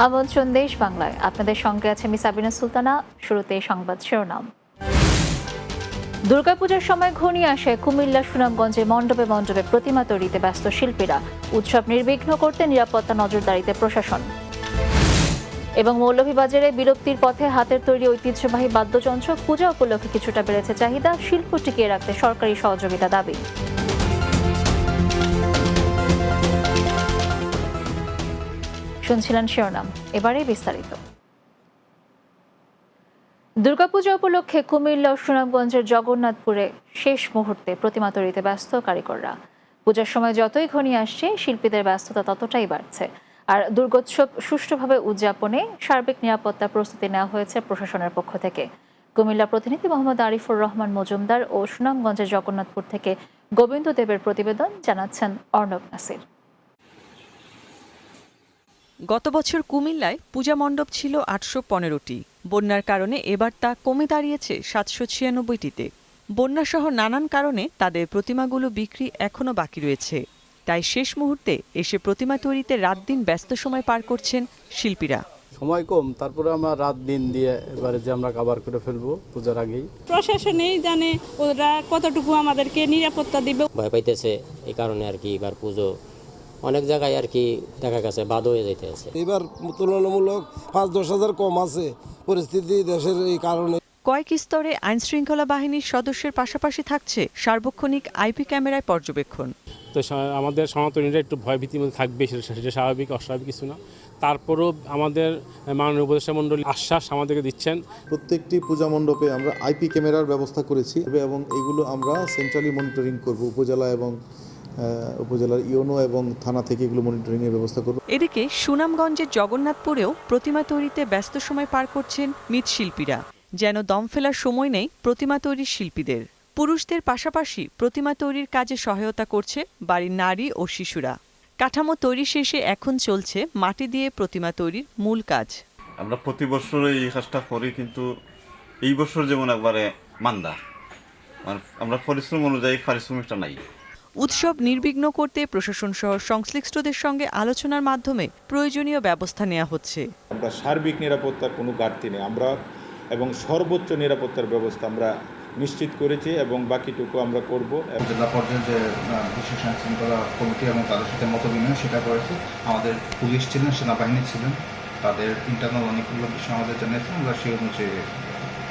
আমন্ত্রণ দেশ বাংলায়, আপনাদের সঙ্গে আছে আমি সাবিনা সুলতানা। শুরুতে সংবাদ শিরোনাম। দুর্গাপূজার সময় ঘনিয়ে আসে কুমিল্লা সুনামগঞ্জে মণ্ডপে মণ্ডপে প্রতিমা তৈরিতে ব্যস্ত শিল্পীরা। উৎসব নির্বিঘ্ন করতে নিরাপত্তা নজরদারিতে প্রশাসন। এবং মৌলভীবাজারে বিলুপ্তির পথে হাতের তৈরি ঐতিহ্যবাহী বাদ্যযন্ত্র, পূজা উপলক্ষে কিছুটা বেড়েছে চাহিদা, শিল্প টিকিয়ে রাখতে সরকারি সহযোগিতা দাবি। শুনছিলেন শিরোনাম, এবারে বিস্তারিত। দুর্গাপূজা উপলক্ষে কুমিল্লা ও সুনামগঞ্জের জগন্নাথপুরে শেষ মুহূর্তে প্রতিমা তৈরিতে ব্যস্ত কারিগররা। পূজার সময় যতই ঘনিয়ে আসছে, শিল্পীদের ব্যস্ততা ততটাই বাড়ছে। আর দুর্গোৎসব সুষ্ঠুভাবে উদযাপনে সার্বিক নিরাপত্তা প্রস্তুতি নেওয়া হয়েছে প্রশাসনের পক্ষ থেকে। কুমিল্লা প্রতিনিধি মোহাম্মদ আরিফুর রহমান মজুমদার ও সুনামগঞ্জের জগন্নাথপুর থেকে গোবিন্দ দেবের প্রতিবেদন, জানাচ্ছেন অর্ণব নাসির। গত বছর কুমিল্লায় পূজা মণ্ডপ ছিল ৮১৫টি। বন্যার কারণে এবার তা কমে দাঁড়িয়েছে ৭৯৬টিতে। বন্যাসহ নানান কারণে তাদের প্রতিমাগুলো বিক্রি এখনও বাকি রয়েছে। তাই শেষ মুহূর্তে এসে প্রতিমা তৈরিতে রাত দিন ব্যস্ত সময় পার করছেন শিল্পীরা। সময় কম, তারপরে আমরা রাত দিন দিয়ে এবারে যে আমরা কভার করে ফেলবো পূজার আগেই। প্রশাসনেই জানে ওরা কতটুকু আমাদেরকে নিরাপত্তা দিবে। ভয় পাইতেছে, এই কারণে আর কি এবার পুজো অনেক জায়গায় আর কি দেখা গেছে বাদ হয়ে যাইতেছে। এবার তুলনামূলক ৫-১০ হাজার কম আছে পরিস্থিতি দেশের, এই কারণে কয়েক স্তরে আইনশৃঙ্খলা বাহিনীর সদস্যের পাশাপাশি থাকছে সার্বক্ষণিক আইপি ক্যামেরায় পর্যবেক্ষণ। তো আমাদের সনাতনীরা একটু ভয়ভীতির মধ্যে থাকবে, সেটা স্বাভাবিক, অস্বাভাবিক কিছু না। তারপরেও আমাদের মাননীয় উপদেষ্টা মণ্ডলী আশ্বাস আমাদেরকে দিচ্ছেন। প্রত্যেকটি পূজা মণ্ডপে আমরা আইপি ক্যামেরার ব্যবস্থা করেছি এবং এগুলো আমরা সেন্ট্রালি মনিটরিং করব। উপজেলা এবং উপজেলার ইউনো এবং থানা থেকে এগুলো মনিটরিংয়ের ব্যবস্থা করব। এদিকে সুনামগঞ্জের জগন্নাথপুরেও প্রতিমা তৈরিতে ব্যস্ত সময় পার করছেন মৃৎশিল্পীরা। যেন দম ফেলার সময় নেই প্রতিমা তৈরির শিল্পীদের। পুরুষদের পাশাপাশি প্রতিমা তৈরির কাজে সহায়তা করছে বাড়ির নারী ও শিশুরা। কাঠামো তৈরি শেষে এখন চলছে মাটি দিয়ে প্রতিমা তৈরির মূল কাজ। আমরা প্রতি বছর এই কাজটা করি, কিন্তু এই বছর যেমন একবারে মান্দা, আমরা পরিশ্রম অনুযায়ী পারিশ্রমিকটা নাই। উৎসব নির্বিঘ্ন করতে প্রশাসন সহ সংশ্লিষ্টদের সঙ্গে আলোচনার মাধ্যমে প্রয়োজনীয় ব্যবস্থা নেওয়া হচ্ছে। আমরা সার্বিক নিরাপত্তার কোনো ঘাটতি নেই, আমরা এবং সর্বোচ্চ নিরাপত্তার ব্যবস্থা আমরা নিশ্চিত করেছি এবং বাকিটুকু আমরা করব। জেলা পর্যায়ে যে বিশেষ আইন শৃঙ্খলা কমিটি এবং তাদের সাথে মতবিনিময় সেটা করেছি। আমাদের পুলিশ ছিলেন, সেনাবাহিনী ছিলেন, তাদের ইন্টারনাল অনেকগুলো বিষয় আমাদের জানিয়েছেন, আমরা সেই অনুযায়ী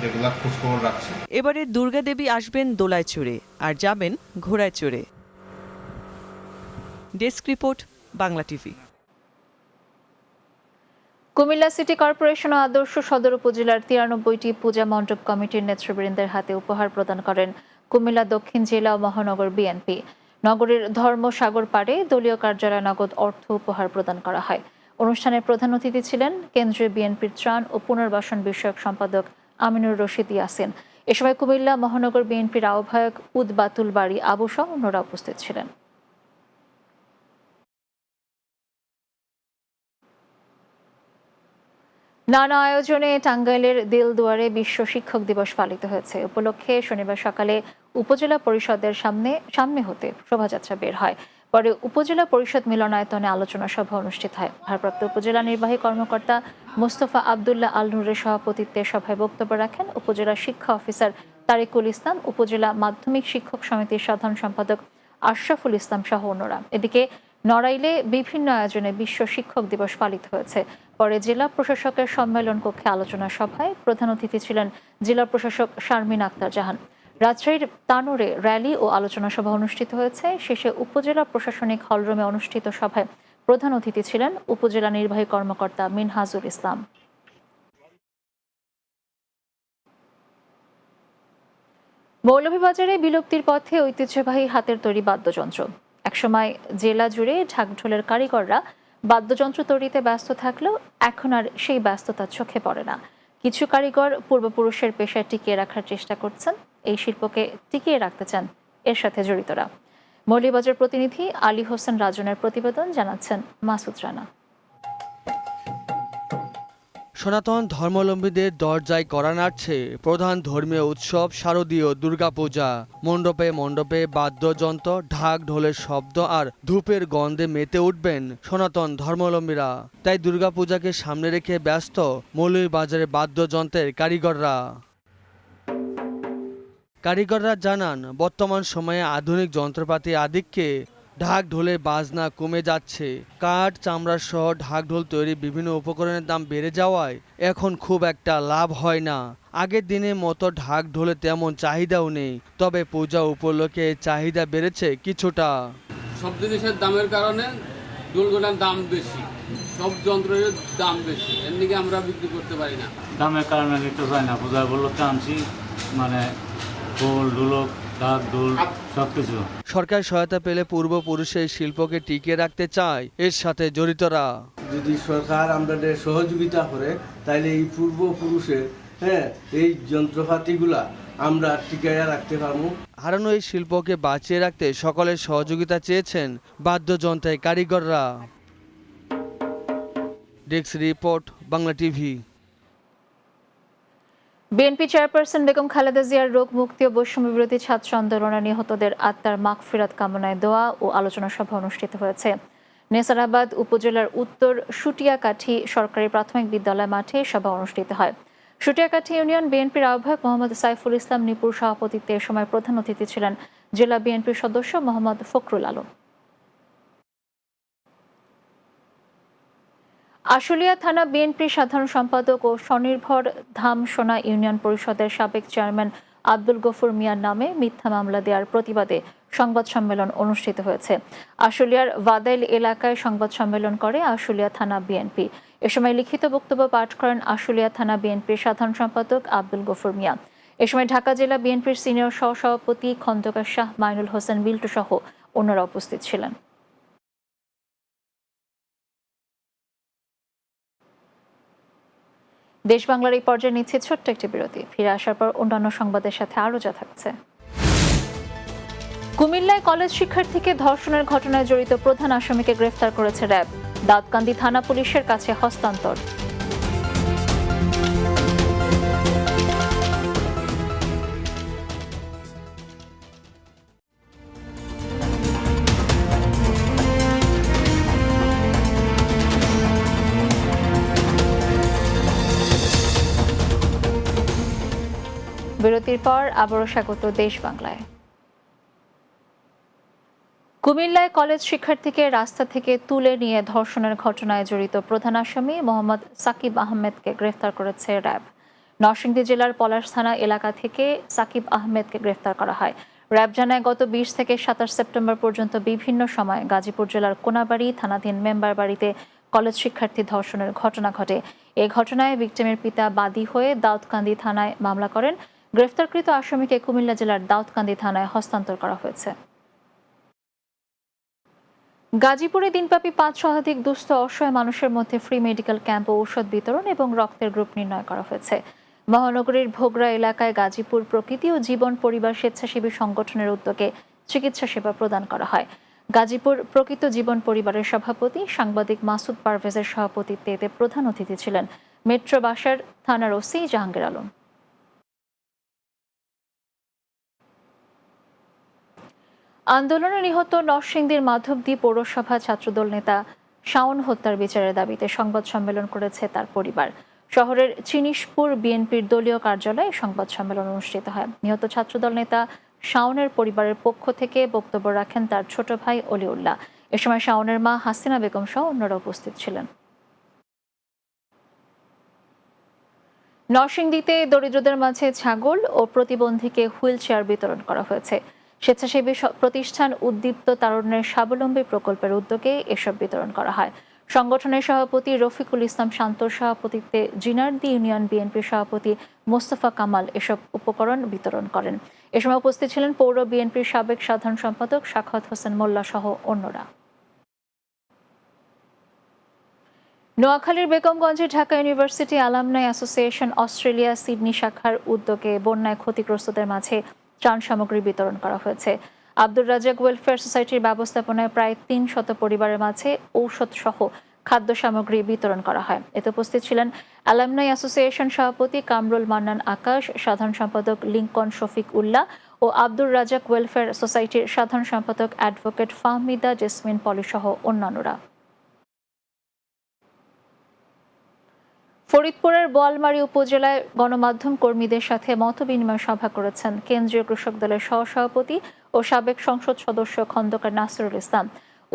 রেগুলার খোঁজখবর রাখছি। এবারে দুর্গাদেবী আসবেন দোলায় চড়ে আর যাবেন ঘোড়ায় চড়ে। Desk report, Bangla TV. Cumilla city corporation ও আদর্শ সদর উপজেলার ৯৩টি পূজা মণ্ডপ কমিটির নেতৃবৃন্দের হাতে উপহার প্রদান করেন কুমিল্লা দক্ষিণ জেলা ও মহানগর বিএনপি। নগরীর ধর্মসাগর পাড়ে দলীয় কার্যালয়ে নগদ অর্থ উপহার প্রদান করা হয়। অনুষ্ঠানের প্রধান অতিথি ছিলেন কেন্দ্রীয় বিএনপির ত্রাণ ও পুনর্বাসন বিষয়ক সম্পাদক আমিনুর রশিদ ইয়াসিন। এ সময় কুমিল্লা মহানগর বিএনপির আহ্বায়ক উদ্বাতুল বাড়ি আবু সহ অন্যরা উপস্থিত ছিলেন। নানা আয়োজনে টাঙ্গাইলের দিলদুয়ারে বিশ্ব শিক্ষক দিবস পালিত হয়েছে। উপলক্ষে শনিবার সকালে উপজেলা পরিষদের সামনে হতে শোভাযাত্রা বের হয়। পরে উপজেলা পরিষদ মিলনায়তনে আলোচনা সভা অনুষ্ঠিত হয়। ভারপ্রাপ্ত উপজেলা নির্বাহী কর্মকর্তা মোস্তফা আবদুল্লাহ আল নূরের সভাপতিত্বে সভায় বক্তব্য রাখেন উপজেলা শিক্ষা অফিসার তারিকুল ইসলাম, উপজেলা মাধ্যমিক শিক্ষক সমিতির সাধারণ সম্পাদক আশরাফুল ইসলাম সহ অন্যরা। এদিকে নড়াইলে বিভিন্ন আয়োজনে বিশ্ব শিক্ষক দিবস পালিত হয়েছে। পরে জেলা প্রশাসকের সম্মেলন কক্ষে আলোচনা সভায় প্রধান অতিথি ছিলেন জেলা প্রশাসক শারমিন আক্তার জাহান। রাজশাহীর তানোরে র্যালি ও আলোচনা সভা অনুষ্ঠিত হয়েছে। শেষে উপজেলা প্রশাসনিক হলরুমে অনুষ্ঠিত সভায় প্রধান অতিথি ছিলেন উপজেলা নির্বাহী কর্মকর্তা মিনহাজুল ইসলাম। মৌলভীবাজারে বিলুপ্তির পথে ঐতিহ্যবাহী হাতের তৈরি বাদ্যযন্ত্র। একসময় জেলা জুড়ে ঢাকঢোলের কারিগররা বাদ্যযন্ত্র তৈরিতে ব্যস্ত থাকলেও এখন আর সেই ব্যস্ততা চোখে পড়ে না। কিছু কারিগর পূর্বপুরুষের পেশায় টিকিয়ে রাখার চেষ্টা করছেন, এই শিল্পকে টিকিয়ে রাখতে চান এর সাথে জড়িতরা। মৌলভীবাজার প্রতিনিধি আলী হোসেন রাজনের প্রতিবেদন, জানাচ্ছেন মাসুদ রানা। সনাতন ধর্মাবলম্বীদের দরজায় করা নাড়ছে প্রধান ধর্মীয় উৎসব শারদীয় দুর্গাপূজা। মণ্ডপে মণ্ডপে বাদ্যযন্ত্র, ঢাক ঢোলের শব্দ আর ধূপের গন্ধে মেতে উঠবেন সনাতন ধর্মাবলম্বীরা। তাই দুর্গাপূজাকে সামনে রেখে ব্যস্ত মৌলভীবাজারের বাদ্যযন্ত্রের কারিগররা জানান, বর্তমান সময়ে আধুনিক যন্ত্রপাতি আধিক্যে ঢাক ঢোলের বাজনা কমে যাচ্ছে। কাঠ, চামড়া সহ ঢাক ঢোল তৈরি বিভিন্ন উপকরণের দাম বেড়ে যাওয়ায় এখন খুব একটা লাভ হয় না। আগের দিনের মতো ঢাক ঢোলে তেমন চাহিদাও নেই, তবে পূজা উপলক্ষে চাহিদা বেড়েছে কিছুটা। সব জিনিসের দামের কারণে ঢোলগুলোর দাম বেশি, সব যন্ত্রের দাম বেশি, এর দিকে আমরা বিক্রি করতে পারি না। দামের কারণে নিতে চাই না, পূজা উপলক্ষে আনছি মানে ঢোল ঢোলক ঢাক ঢোল সবকিছু। সরকার সহায়তা পেলে পূর্বপুরুষের শিল্পকে টিকিয়ে রাখতে চায় এর সাথে জড়িতরা। যদি সরকার আমাদের সহযোগিতা করে তাহলে এই পূর্বপুরুষের এই যন্ত্রপাতিগুলা আমরা টিকিয়ে রাখতে পারবো। হারানো এই শিল্পকে বাঁচিয়ে রাখতে সকলের সহযোগিতা চেয়েছেন বাদ্যযন্ত্রের কারিগররা। Desk report, Bangla TV. BNP chairperson Begum Khaleda জিয়ার রোগ মুক্তি ও বৈষম্য বিরোধী ছাত্র আন্দোলনে নিহতদের আত্মার মাগফিরাত কামনায় দোয়া ও আলোচনা সভা অনুষ্ঠিত হয়েছে। নেসারাবাদ উপজেলার উত্তর সুটিয়াকাঠি সরকারি প্রাথমিক বিদ্যালয় মাঠে সভা অনুষ্ঠিত হয়। সুটিয়াকাঠি ইউনিয়ন বিএনপির আহ্বায়ক মোহাম্মদ সাইফুল ইসলাম নিপুর সভাপতিত্বে এ সময় প্রধান অতিথি ছিলেন জেলা বিএনপির সদস্য মোহাম্মদ ফখরুল আলম। আশুলিয়া থানা বিএনপির সাধারণ সম্পাদক ও স্বনির্ভর ধামসোনা ইউনিয়ন পরিষদের সাবেক চেয়ারম্যান আব্দুল গফুর মিয়ার নামে মিথ্যা মামলা দেওয়ার প্রতিবাদে সংবাদ সম্মেলন অনুষ্ঠিত হয়েছে। আশুলিয়ার ভাদাইল এলাকায় সংবাদ সম্মেলন করে আশুলিয়া থানা বিএনপি। এ সময় লিখিত বক্তব্য পাঠ করেন আশুলিয়া থানা বিএনপির সাধারণ সম্পাদক আব্দুল গফুর মিয়া। এ সময় ঢাকা জেলা বিএনপির সিনিয়র সহসভাপতি খন্দকার শাহ মাইনুল হোসেন বিল্টু সহ অন্যরা উপস্থিত ছিলেন। দেশ বাংলার এই পর্যায়ে নিচ্ছে ছোট্ট একটি বিরতি। ফিরে আসার পর অন্যান্য সংবাদের সাথে আরও যা থাকছে। কুমিল্লায় কলেজ শিক্ষার্থীকে ধর্ষণের ঘটনায় জড়িত প্রধান আসামিকে গ্রেফতার করেছে র্যাব। দাউদকান্দি থানা পুলিশের কাছে হস্তান্তর। বিরতির পর আবারও স্বাগত দেশ বাংলায়। কুমিল্লায় কলেজ শিক্ষার্থীকে রাস্তা থেকে তুলে নিয়ে ধর্ষণের ঘটনায় জড়িত প্রধান আসামি মোহাম্মদ সাকিব আহমেদকে গ্রেফতার করেছে র্যাব। নরসিংদী জেলার পলাশ থানা এলাকা থেকে সাকিব আহমেদকে গ্রেফতার করা হয়। র্যাব জানায়, গত 20 থেকে 27 সেপ্টেম্বর পর্যন্ত বিভিন্ন সময় গাজীপুর জেলার কোনাবাড়ি থানাধীন মেম্বার বাড়িতে কলেজ শিক্ষার্থী ধর্ষণের ঘটনা ঘটে। এই ঘটনায় ভিকটিমের পিতা বাদী হয়ে দাউদকান্দি থানায় মামলা করেন। গ্রেফতারকৃত আসামিকে কুমিল্লা জেলার দাউদকান্দি থানায় হস্তান্তর করা হয়েছে। গাজীপুরে দিনব্যাপী 5 শতাধিক দুস্থ অসহায় মানুষের মধ্যে ফ্রি মেডিকেল ক্যাম্প ও ঔষধ বিতরণ এবং রক্তের গ্রুপ নির্ণয় করা হয়েছে। মহানগরীর ভোগড়া এলাকায় গাজীপুর প্রকৃতি ও জীবন পরিবার স্বেচ্ছাসেবী সংগঠনের উদ্যোগে চিকিৎসা সেবা প্রদান করা হয়। গাজীপুর প্রকৃত জীবন পরিবারের সভাপতি সাংবাদিক মাসুদ পারভেজের সভাপতিত্বে এতে প্রধান অতিথি ছিলেন মেট্রো বাসার থানার ওসি জাহাঙ্গীর আলম। আন্দোলনে নিহত নরসিংদীর মাধবদী পৌরসভা ছাত্রদল নেতা শাওন হত্যার বিচারের দাবিতে সংবাদ সম্মেলন করেছে তার পরিবার। শহরের চিনিশপুর বিএনপির দলীয় কার্যালয়ে সংবাদ সম্মেলন অনুষ্ঠিত হয়। নিহত ছাত্রদল নেতা শাওনের পরিবারের পক্ষ থেকে বক্তব্য রাখেন তার ছোট ভাই অলিউল্লাহ। এ সময় শাওনের মা হাসিনা বেগম সহ অন্যরা উপস্থিত ছিলেন। নরসিংদীতে দরিদ্রদের মাঝে ছাগল ও প্রতিবন্ধীকে হুইল চেয়ার বিতরণ করা হয়েছে। স্বেচ্ছাসেবী প্রতিষ্ঠান উদ্দীপ্ত তারুণ্যের স্বাবলম্বী প্রকল্পের উদ্যোগে এসব বিতরণ করা হয়। সংগঠনের সভাপতি রফিকুল ইসলাম শান্তর সভাপতিত্বে জিনারদি ইউনিয়ন বিএনপির সভাপতি মোস্তফা কামাল এসব উপকরণ বিতরণ করেন। এ সময় উপস্থিত ছিলেন পৌর বিএনপির সাবেক সাধারণ সম্পাদক সাখাওয়াত হোসেন মোল্লা সহ অন্যরা। নোয়াখালীর বেগমগঞ্জে Dhaka university alumni association Australia Sydney শাখার উদ্যোগে বন্যায় ক্ষতিগ্রস্তদের মাঝে ত্রাণ সামগ্রী বিতরণ করা হয়েছে। আব্দুর রাজ্জাক ওয়েলফেয়ার সোসাইটির ব্যবস্থাপনায় প্রায় 300 পরিবারের মাঝে ঔষধ সহ খাদ্য সামগ্রী বিতরণ করা হয়। এতে উপস্থিত ছিলেন অ্যালামনাই অ্যাসোসিয়েশন সভাপতি কামরুল মান্নান আকাশ, সাধারণ সম্পাদক লিঙ্কন শফিক উল্লাহ ও আব্দুর রাজাক ওয়েলফেয়ার সোসাইটির সাধারণ সম্পাদক অ্যাডভোকেট ফাহমিদা জেসমিন পলি সহ অন্যান্যরা। ফরিদপুরের বোয়ালমারী উপজেলায় গণমাধ্যম কর্মীদের সাথে মতবিনিময় সভা করেছেন কেন্দ্রীয় কৃষক দলের সহসভাপতি ও সাবেক সংসদ সদস্য খন্দকার নাসিরুল ইসলাম।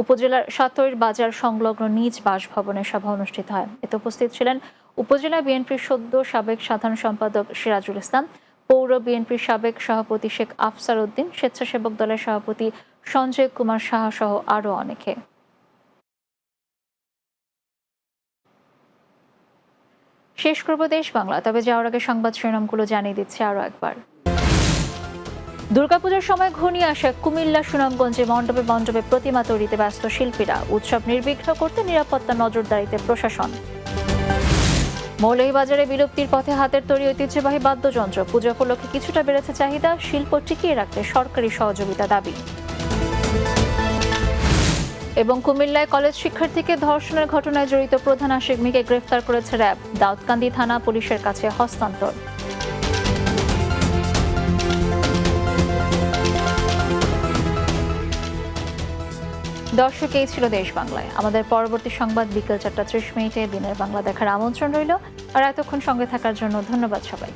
উপজেলার সাতইর বাজার সংলগ্ন নিজ বাসভবনে সভা অনুষ্ঠিত হয়। এতে উপস্থিত ছিলেন উপজেলা বিএনপির সদ্য সাবেক সাধারণ সম্পাদক সিরাজুল ইসলাম, পৌর বিএনপির সাবেক সভাপতি শেখ আফসার উদ্দিন, স্বেচ্ছাসেবক দলের সভাপতি সঞ্জয় কুমার সাহা সহ আরও অনেকে। শেষ করব দেশ বাংলা, তবে যাওয়ার আগে সংবাদ শিরোনামগুলো জানিয়ে দিচ্ছে আরও একবার। দুর্গাপূজার সময় ঘনিয়ে আসা কুমিল্লা সুনামগঞ্জে মণ্ডপে মণ্ডপে প্রতিমা তৈরিতে ব্যস্ত শিল্পীরা। উৎসব নির্বিঘ্ন করতে নিরাপত্তা নজরদারিতে প্রশাসন। মৌলভীবাজারে বিলুপ্তির পথে হাতের তৈরি ঐতিহ্যবাহী বাদ্যযন্ত্র। পূজা উপলক্ষে কিছুটা বেড়েছে চাহিদা, শিল্প টিকিয়ে রাখতে সরকারি সহযোগিতা দাবি। এবং কুমিল্লায় কলেজ শিক্ষার্থীকে ধর্ষণের ঘটনায় জড়িত প্রধান আসামিকে গ্রেফতার করেছে র্যাব। দাউদকান্দি থানা পুলিশের কাছে হস্তান্তর। দর্শক, এই ছিল দেশ বাংলায়। আমাদের পরবর্তী সংবাদ বিকেল 4:30 দিনের বাংলা দেখার আমন্ত্রণ রইল। আর এতক্ষণ সঙ্গে থাকার জন্য ধন্যবাদ সবাই।